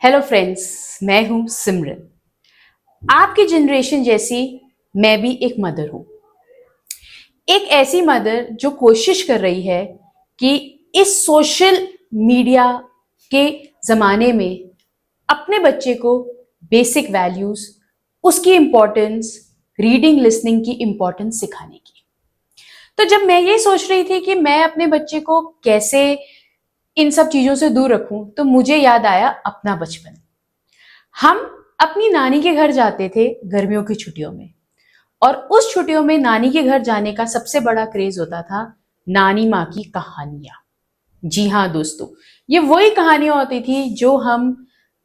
Hello friends, मैं हूं सिमरन। आपकी जनरेशन जैसी मैं भी एक मदर हूं। एक ऐसी मदर जो कोशिश कर रही है कि इस सोशल मीडिया के जमाने में अपने बच्चे को बेसिक वैल्यूज, उसकी इंपॉर्टेंस, रीडिंग लिसनिंग की इंपॉर्टेंस सिखाने की। तो जब मैं ये सोच रही थी कि मैं अपने बच्चे को कैसे इन सब चीजों से दूर रखूं, तो मुझे याद आया अपना बचपन। हम अपनी नानी के घर जाते थे गर्मियों की छुट्टियों में, और उस छुट्टियों में नानी के घर जाने का सबसे बड़ा क्रेज होता था नानी माँ की कहानियां। जी हाँ दोस्तों, ये वही कहानियां होती थी जो हम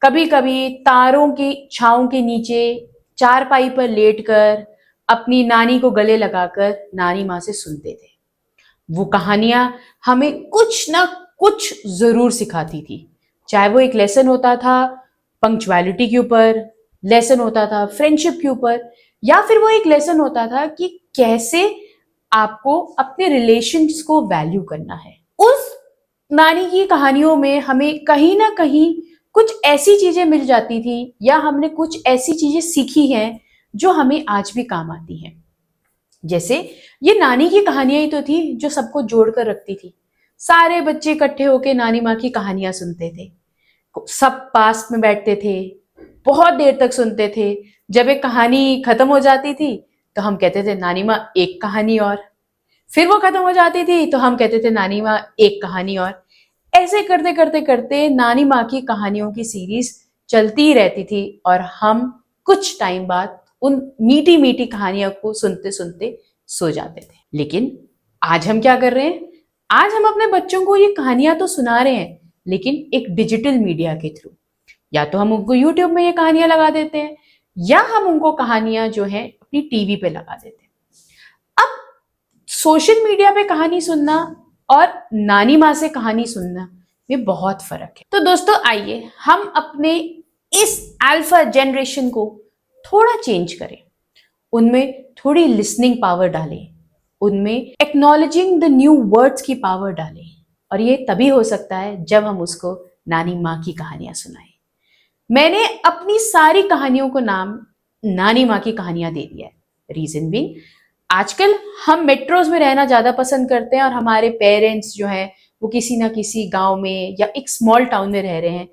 कभी कभी तारों की छांव के नीचे चारपाई पर लेटकर अपनी नानी को गले लगाकर नानी माँ से सुनते थे। वो कहानियां हमें कुछ ना कुछ जरूर सिखाती थी। चाहे वो एक लेसन होता था पंक्चुअलिटी के ऊपर, लेसन होता था फ्रेंडशिप के ऊपर, या फिर वो एक लेसन होता था कि कैसे आपको अपने रिलेशंस को वैल्यू करना है। उस नानी की कहानियों में हमें कहीं ना कहीं कुछ ऐसी चीजें मिल जाती थी, या हमने कुछ ऐसी चीजें सीखी हैं जो हमें आज भी काम आती हैं। जैसे ये नानी की कहानियां ही तो थी जो सबको जोड़कर रखती थी। सारे बच्चे इकट्ठे होकर नानी माँ की कहानियां सुनते थे, सब पास में बैठते थे, बहुत देर तक सुनते थे। जब एक कहानी खत्म हो जाती थी तो हम कहते थे नानी माँ एक कहानी और, फिर वो खत्म हो जाती थी तो हम कहते थे नानी माँ एक कहानी और। ऐसे करते करते करते नानी माँ की कहानियों की सीरीज चलती ही रहती थी, और हम कुछ टाइम बाद उन मीठी मीठी कहानियों को सुनते सुनते सो जाते थे। लेकिन आज हम क्या कर रहे हैं? आज हम अपने बच्चों को ये कहानियां तो सुना रहे हैं, लेकिन एक डिजिटल मीडिया के थ्रू। या तो हम उनको यूट्यूब में ये कहानियां लगा देते हैं, या हम उनको कहानियां जो है अपनी टीवी पे लगा देते हैं। अब सोशल मीडिया पे कहानी सुनना और नानी माँ से कहानी सुनना में बहुत फर्क है। तो दोस्तों आइए हम अपने इस अल्फा जनरेशन को थोड़ा चेंज करें, उनमें थोड़ी लिसनिंग पावर डालें, उनमें एक्नॉलेजिंग द न्यू वर्ड्स की पावर डालें। और ये तभी हो सकता है जब हम उसको नानी माँ की कहानियां सुनाएं। मैंने अपनी सारी कहानियों को नाम नानी माँ की कहानियां दे दिया है। रीजन भी, आजकल हम मेट्रोज में रहना ज्यादा पसंद करते हैं, और हमारे पेरेंट्स जो हैं वो किसी ना किसी गांव में या एक स्मॉल टाउन में रह रहे हैं,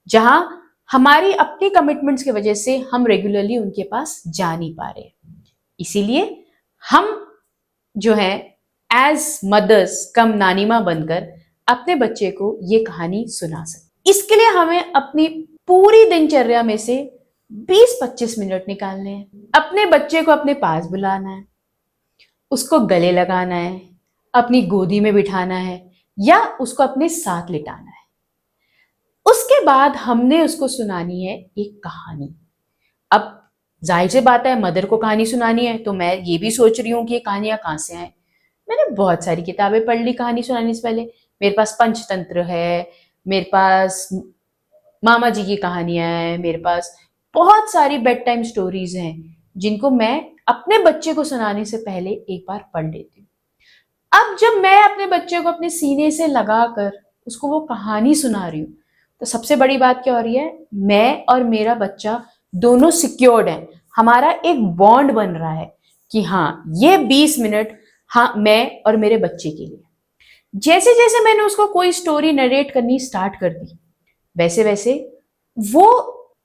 जहां हमारी अपनी कमिटमेंट्स की वजह से हम रेगुलरली उनके पास जा नहीं पा रहे। इसीलिए हम जो है एज मदर्स कम नानी माँ बनकर अपने बच्चे को ये कहानी सुना सकते। इसके लिए हमें अपनी पूरी दिनचर्या में से 20-25 मिनट निकालने हैं। अपने बच्चे को अपने पास बुलाना है, उसको गले लगाना है, अपनी गोदी में बिठाना है, या उसको अपने साथ लिटाना है। उसके बाद हमने उसको सुनानी है एक कहानी। अब जाहिर सी बात है, मदर को कहानी सुनानी है, तो मैं ये भी सोच रही हूँ कि ये कहानियां कहाँ से आए। मैंने बहुत सारी किताबें पढ़ ली कहानी सुनाने से पहले। मेरे पास पंचतंत्र है, मेरे पास मामा जी की कहानियां हैं, मेरे पास बहुत सारी बेड टाइम स्टोरीज हैं, जिनको मैं अपने बच्चे को सुनाने से पहले एक बार पढ़ लेती हूँ। अब जब मैं अपने बच्चे को अपने सीने से लगाकर उसको वो कहानी सुना रही हूँ, तो सबसे बड़ी बात क्या हो रही है? मैं और मेरा बच्चा दोनों सिक्योर्ड हैं। हमारा एक बॉन्ड बन रहा है कि हाँ, ये 20 मिनट हाँ मैं और मेरे बच्चे के लिए। जैसे जैसे मैंने उसको कोई स्टोरी नरेट करनी स्टार्ट कर दी, वैसे वैसे वो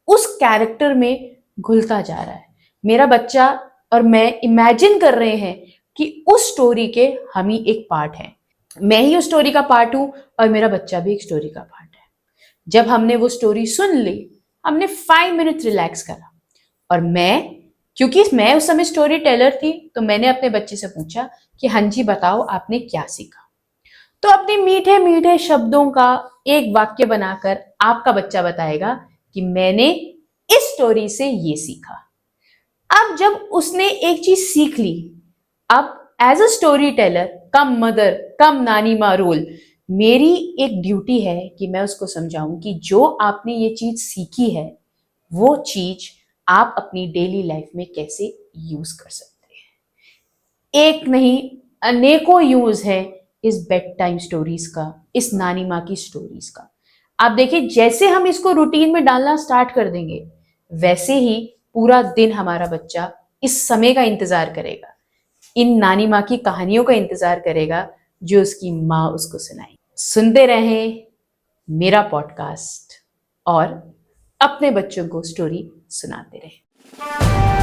उस कैरेक्टर में घुलता जा रहा है। मेरा बच्चा और मैं इमेजिन कर रहे हैं कि उस स्टोरी के हम ही एक पार्ट हैं। मैं ही उस स्टोरी का पार्ट हूं, और मेरा बच्चा भी एक स्टोरी का पार्ट है। जब हमने वो स्टोरी सुन ली, हमने 5 मिनट रिलैक्स करा, और क्योंकि मैं उस समय स्टोरी टेलर थी, तो मैंने अपने बच्चे से पूछा कि हाँ जी बताओ आपने क्या सीखा। तो अपने मीठे मीठे शब्दों का एक वाक्य बनाकर आपका बच्चा बताएगा कि मैंने इस स्टोरी से ये सीखा। अब जब उसने एक चीज सीख ली, अब as a story teller cum mother cum नानी माँ रोल, मेरी एक ड्यूटी है कि मैं उसको समझाऊं कि जो आपने ये चीज सीखी है, वो चीज आप अपनी डेली लाइफ में कैसे यूज कर सकते हैं। एक नहीं, अनेकों यूज है इस बेड टाइम स्टोरीज का, इस नानी माँ की स्टोरीज का। आप देखिए, जैसे हम इसको रूटीन में डालना स्टार्ट कर देंगे, वैसे ही पूरा दिन हमारा बच्चा इस समय का इंतजार करेगा, इन नानी माँ की कहानियों का इंतजार करेगा जो उसकी माँ उसको सुनाई। सुनते रहें मेरा पॉडकास्ट और अपने बच्चों को स्टोरी सुनाते रहें।